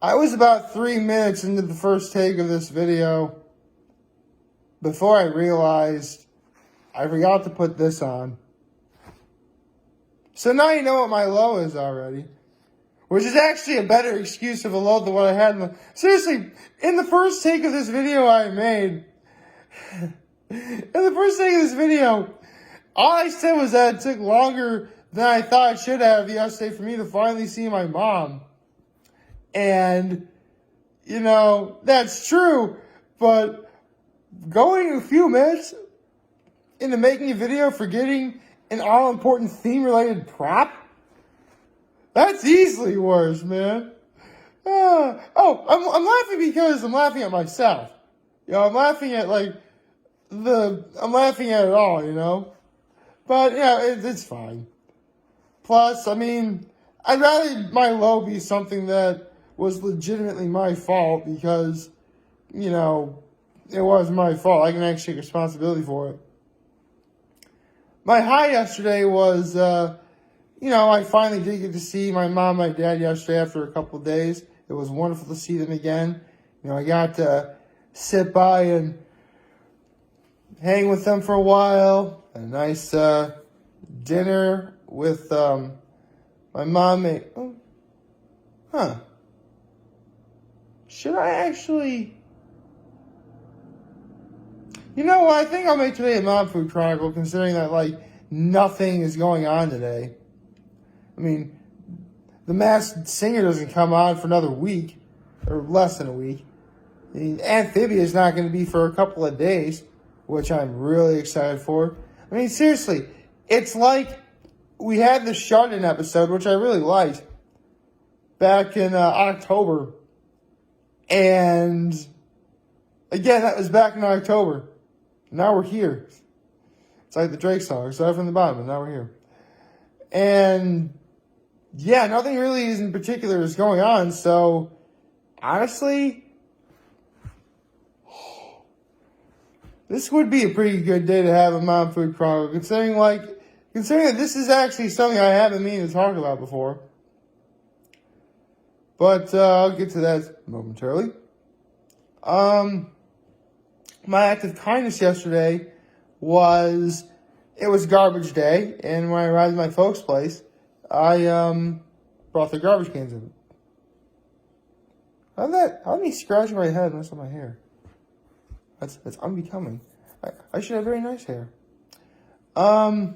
I was about 3 minutes into the first take of this video before I realized I forgot to put this on. So now you know what my low is already. Which is actually a better excuse of a low than what I had. Seriously, in the first take of this video I made, all I said was that it took longer than I thought it should have yesterday for me to finally see my mom. And, you know, that's true, but going a few minutes into making a video forgetting an all-important theme-related prop? That's easily worse, man. I'm laughing because I'm laughing at myself. You know, I'm laughing at, I'm laughing at it all, you know? But, yeah, it's fine. Plus, I mean, I'd rather my low be something that was legitimately my fault because, you know, it was my fault. I can actually take responsibility for it. My high yesterday was, I finally did get to see my mom and my dad yesterday after a couple of days. It was wonderful to see them again. You know, I got to sit by and hang with them for a while. A nice dinner with my mom. Should I actually... You know what? I think I'll make today a Mom Food Chronicle, considering that, nothing is going on today. I mean, The Masked Singer doesn't come on for another week, or less than a week. I mean, Amphibia is not going to be for a couple of days, which I'm really excited for. I mean, seriously, it's like we had the Shut-In episode, which I really liked, back in October. And, again, that was back in October. Now we're here. It's like the Drake song. Started from the bottom, and now we're here. And, yeah, nothing really in particular is going on. So, honestly, this would be a pretty good day to have a Mom Food Chronicle, considering that this is actually something I haven't meaning to talk about before. But I'll get to that momentarily. My act of kindness yesterday was garbage day, and when I arrived at my folks' place, I brought the garbage cans in. How did me scratch my head and mess up my hair? That's unbecoming. I should have very nice hair. So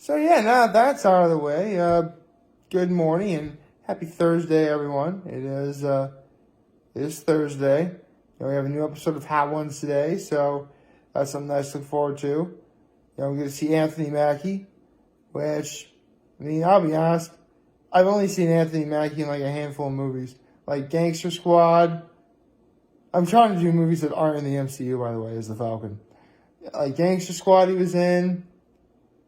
yeah, now that's out of the way. Good morning and happy Thursday, everyone. It is Thursday. We have a new episode of Hot Ones today, so that's something nice to look forward to. We're going to see Anthony Mackie, which, I mean, I'll be honest, I've only seen Anthony Mackie in a handful of movies. Like Gangster Squad. I'm trying to do movies that aren't in the MCU, by the way, as the Falcon. Like Gangster Squad he was in.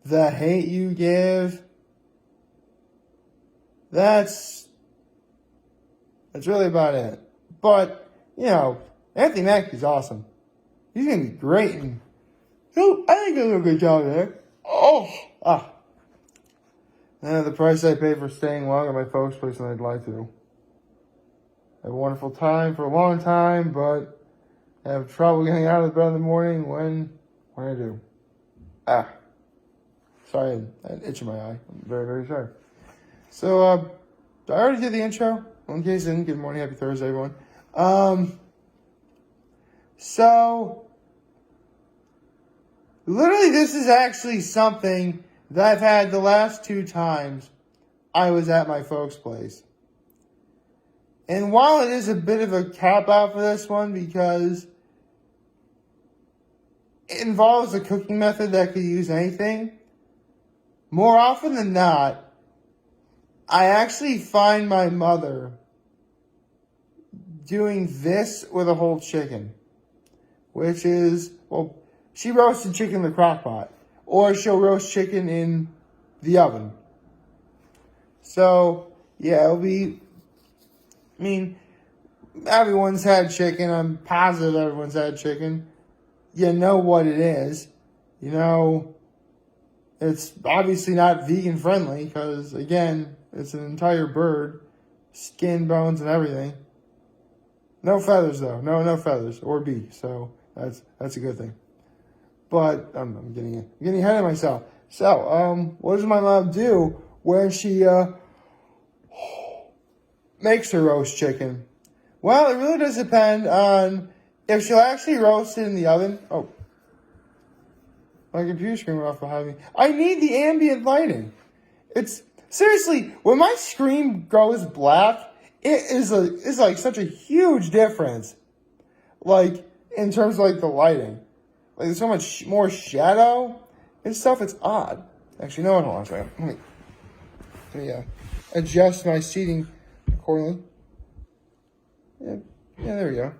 The Hate You Give. That's really about it. But, Anthony Mackie's awesome. He's going to be great. And I think he'll do a good job there. The price I pay for staying longer at my folks' place than I'd like to. I have a wonderful time for a long time, but I have trouble getting out of bed in the morning when I do. Sorry, I had an itch in my eye. I'm very, very sorry. So, I already did the intro. In case I didn't, good morning, happy Thursday, everyone. So, literally this is actually something that I've had the last 2 times I was at my folks' place. And while it is a bit of a cop-out for this one because it involves a cooking method that could use anything, more often than not, I actually find my mother doing this with a whole chicken. Which is, she roasted chicken in the crock pot. Or she'll roast chicken in the oven. So, yeah, it'll be... I mean, everyone's had chicken. I'm positive everyone's had chicken. You know what it is. It's obviously not vegan friendly because, again, it's an entire bird. skin, bones, and everything. No feathers though. No feathers or beak. So that's a good thing. But I'm getting ahead of myself. So what does my mom do when she makes her roast chicken? Well, it really does depend on if she'll actually roast it in the oven. Oh, my computer screen went off behind me. I need the ambient lighting. It's seriously, when my screen goes black, it's like such a huge difference. Like in terms of like the lighting, like there's so much more shadow and stuff. It's odd. Actually, no, hold on a second. Let me adjust my seating accordingly. Yeah, there we go.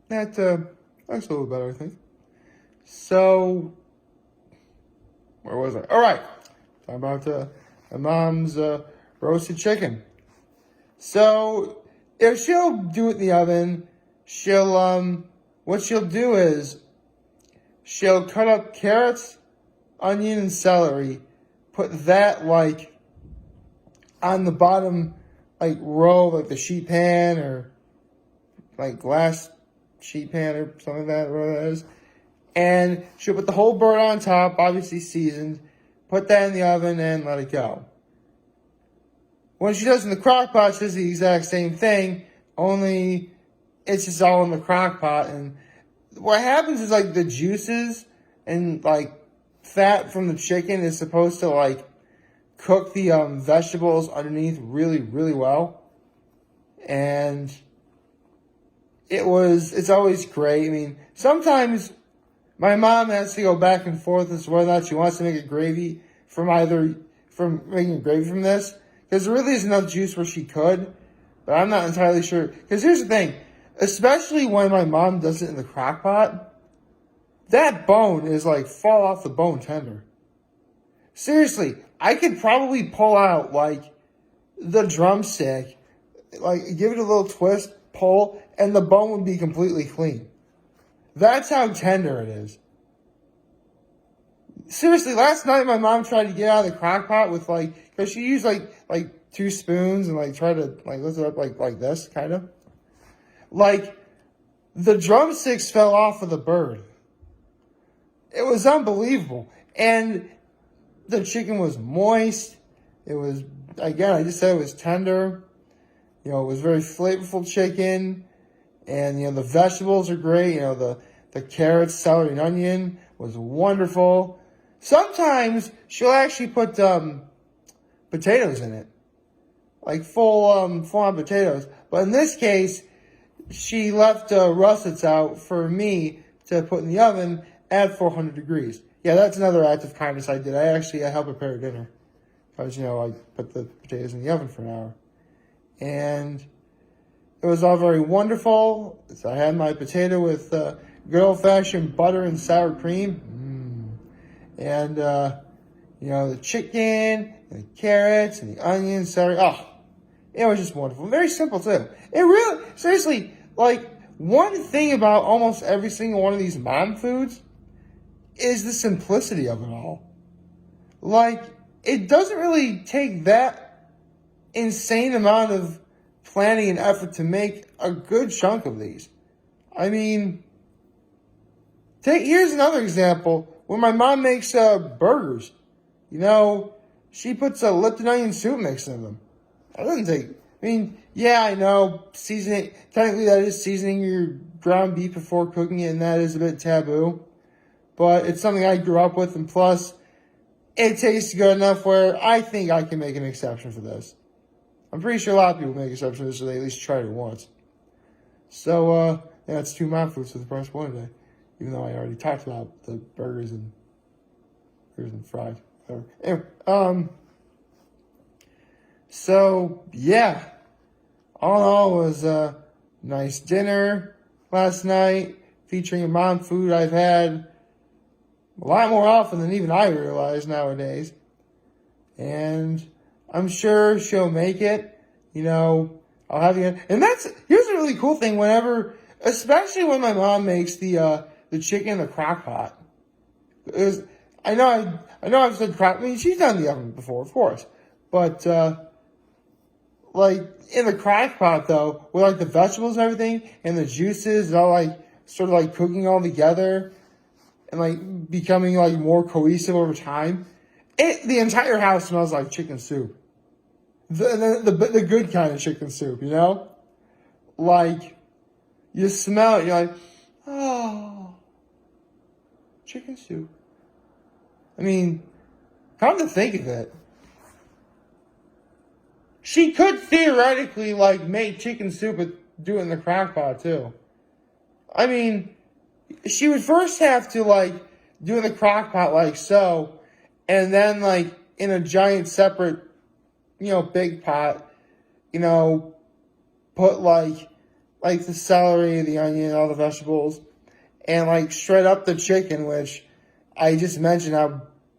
That looks a little better, I think. So, where was I? All right, talking about my mom's roasted chicken. So, if she'll do it in the oven, what she'll do is she'll cut up carrots, onion, and celery, put that like on the bottom like row, like the sheet pan or like glass sheet pan or something like that, whatever that is. And she'll put the whole bird on top, obviously seasoned, put that in the oven and let it go. When she does in the crock pot, she does the exact same thing, only it's just all in the crock pot. And what happens is like the juices and like fat from the chicken is supposed to like cook the vegetables underneath really, really well. And it's always great. I mean, sometimes my mom has to go back and forth as to whether or not she wants to make a gravy from making a gravy from this. Because there really is enough juice where she could, but I'm not entirely sure. Because here's the thing, especially when my mom does it in the crock pot, that bone is like fall off the bone tender. Seriously, I could probably pull out like the drumstick, like give it a little twist, pull, and the bone would be completely clean. That's how tender it is. Seriously, last night my mom tried to get out of the crock pot with like, because she used like 2 spoons and like try to like lift it up like this kind of. Like the drumsticks fell off of the bird. It was unbelievable. And the chicken was moist. It was, again, I just said it was tender. You know, it was very flavorful chicken. And, you know, the vegetables are great. You know, the carrots, celery, and onion was wonderful. Sometimes she'll actually put potatoes in it. Like full on potatoes. But in this case, she left russets out for me to put in the oven at 400 degrees. Yeah, that's another act of kindness I did. I helped prepare dinner. Because, you know, I put the potatoes in the oven for an hour. And it was all very wonderful. So I had my potato with good old-fashioned butter and sour cream. And, you know, the chicken, and the carrots, and the onions, celery. Oh, it was just wonderful. Very simple, too. It really, seriously, like, one thing about almost every single one of these mom foods is the simplicity of it all. Like, it doesn't really take that insane amount of planning and effort to make a good chunk of these. I mean, here's another example. When my mom makes burgers, you know, she puts a Lipton onion soup mix in them. That doesn't take, I mean, yeah, I know, seasoning, technically that is seasoning your ground beef before cooking it, and that is a bit taboo. But it's something I grew up with, and plus, it tastes good enough where I think I can make an exception for this. I'm pretty sure a lot of people make exceptions for this, so they at least tried it once. So, yeah, it's 2 mom foods for the price of 1 today. Even though I already talked about the burgers and fries. Whatever. Anyway, so, yeah. All in all, it was a nice dinner last night featuring a mom food I've had a lot more often than even I realize nowadays. And I'm sure she'll make it. You know, I'll have you. And here's a really cool thing especially when my mom makes the chicken in the crock pot. I know I've said crock, I mean, she's done the oven before, of course. But, like, in the crock pot, though, with, like, the vegetables and everything, and the juices, and all, like, sort of, like, cooking all together, and, like, becoming, like, more cohesive over time, the entire house smells like chicken soup. The good kind of chicken soup, you know? Like, you smell it, you're like, oh, chicken soup. I mean, come to think of it, she could theoretically, like, make chicken soup and do it in the crock pot, too. I mean, she would first have to, like, do it in the crock pot like so, and then, like, in a giant separate, big pot, put, like the celery, the onion, all the vegetables, and, like, shred up the chicken, which I just mentioned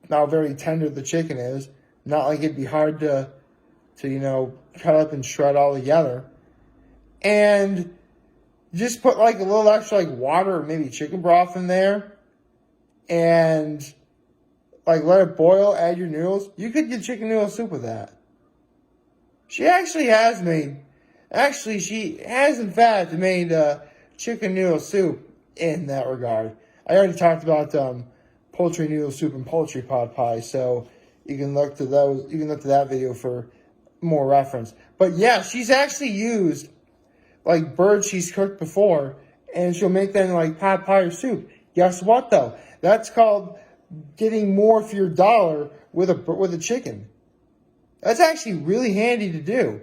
how very tender the chicken is. Not like it'd be hard to cut up and shred all together. And just put, like, a little extra, like, water or maybe chicken broth in there. And, like, let it boil, add your noodles. You could get chicken noodle soup with that. She has in fact made chicken noodle soup in that regard. I already talked about poultry noodle soup and poultry pot pie, so you can look to that video for more reference. But yeah, she's actually used, like, birds she's cooked before, and she'll make that in, like, pot pie or soup. Guess what, though? That's called getting more for your dollar with a chicken. That's actually really handy to do.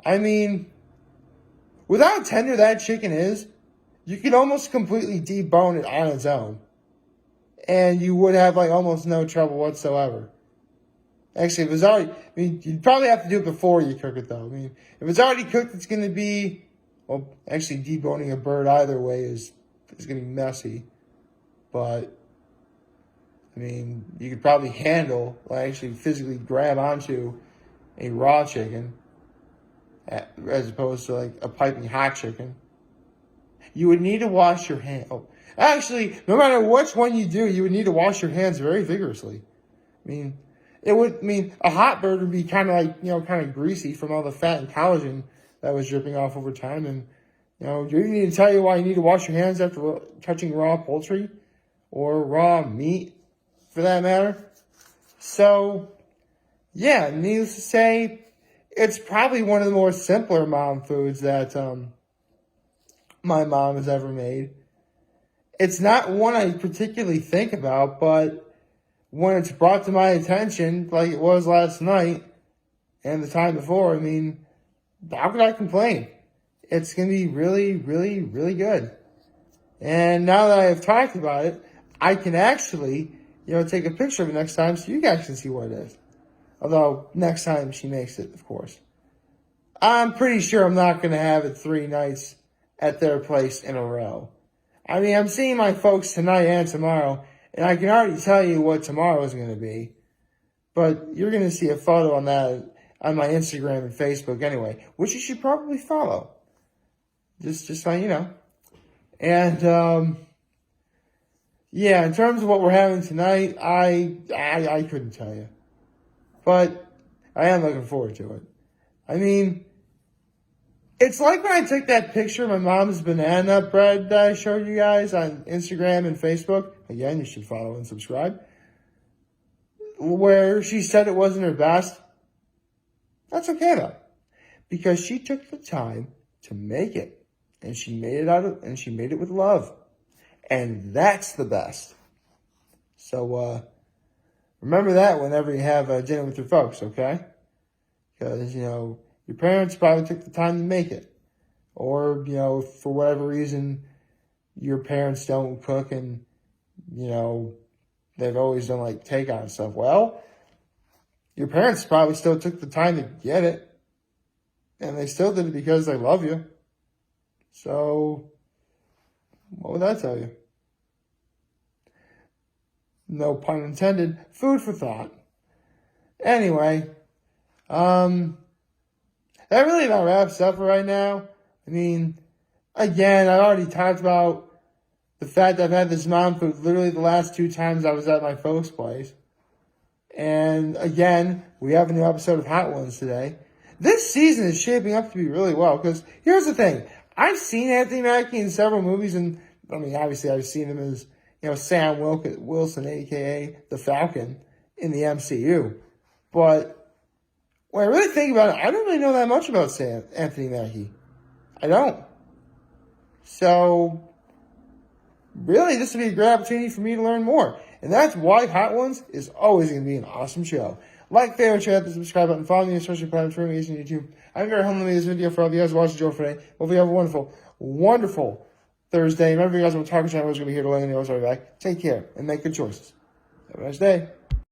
I mean, with how tender that chicken is, you could almost completely debone it on its own. And you would have, like, almost no trouble whatsoever. Actually, if it's already, you'd probably have to do it before you cook it, though. If it's already cooked, it's going to be, well, actually deboning a bird either way is going to be messy. But, you could probably handle, like, actually physically grab onto a raw chicken as opposed to, like, a piping hot chicken. You would need to wash your hands. Oh, actually, no matter which one you do, you would need to wash your hands very vigorously. A hot bird would be kind of like, kind of greasy from all the fat and collagen that was dripping off over time. And, do you need to tell you why you need to wash your hands after touching raw poultry or raw meat, for that matter? So, yeah, needless to say, it's probably one of the more simpler mom foods that my mom has ever made. It's not one I particularly think about, but when it's brought to my attention, like it was last night and the time before, how could I complain? It's going to be really, really, really good. And now that I have talked about it, I can actually, take a picture of it next time so you guys can see what it is. Although, next time she makes it, of course. I'm pretty sure I'm not going to have it 3 nights at their place in a row. I'm seeing my folks tonight and tomorrow, and I can already tell you what tomorrow is going to be. But you're going to see a photo on that on my Instagram and Facebook anyway, which you should probably follow. Just so you know. And, yeah, in terms of what we're having tonight, I couldn't tell you. But I am looking forward to it. It's like when I took that picture of my mom's banana bread that I showed you guys on Instagram and Facebook. Again, you should follow and subscribe. Where she said it wasn't her best. That's okay, though. Because she took the time to make it. And she made it with love. And that's the best. So, remember that whenever you have dinner with your folks, okay? Because, your parents probably took the time to make it. Or, for whatever reason, your parents don't cook and, they've always done, like, take-on stuff. Well, your parents probably still took the time to get it. And they still did it because they love you. So, what would that tell you? No pun intended. Food for thought. Anyway, that really about wraps up for right now. Again, I already talked about the fact that I've had this mom food literally the last 2 times I was at my folks' place. And again, we have a new episode of Hot Ones today. this season is shaping up to be really well. Because here's the thing. I've seen Anthony Mackie in several movies, and I mean, obviously I've seen him as, Sam Wilson, a.k.a. the Falcon, in the MCU. But when I really think about it, I don't really know that much about Anthony Mackie. I don't. So, really, this would be a great opportunity for me to learn more. And that's why Hot Ones is always going to be an awesome show. Like, favorite, share, the subscribe button, follow me on social platforms for me on YouTube. I'm very humble to make this video for all of you guys watching Joe today. Hope you have a wonderful, wonderful Thursday. Remember, you guys, I'm talking channel is going to be here to let you know what's right back. Take care and make good choices. Have a nice day.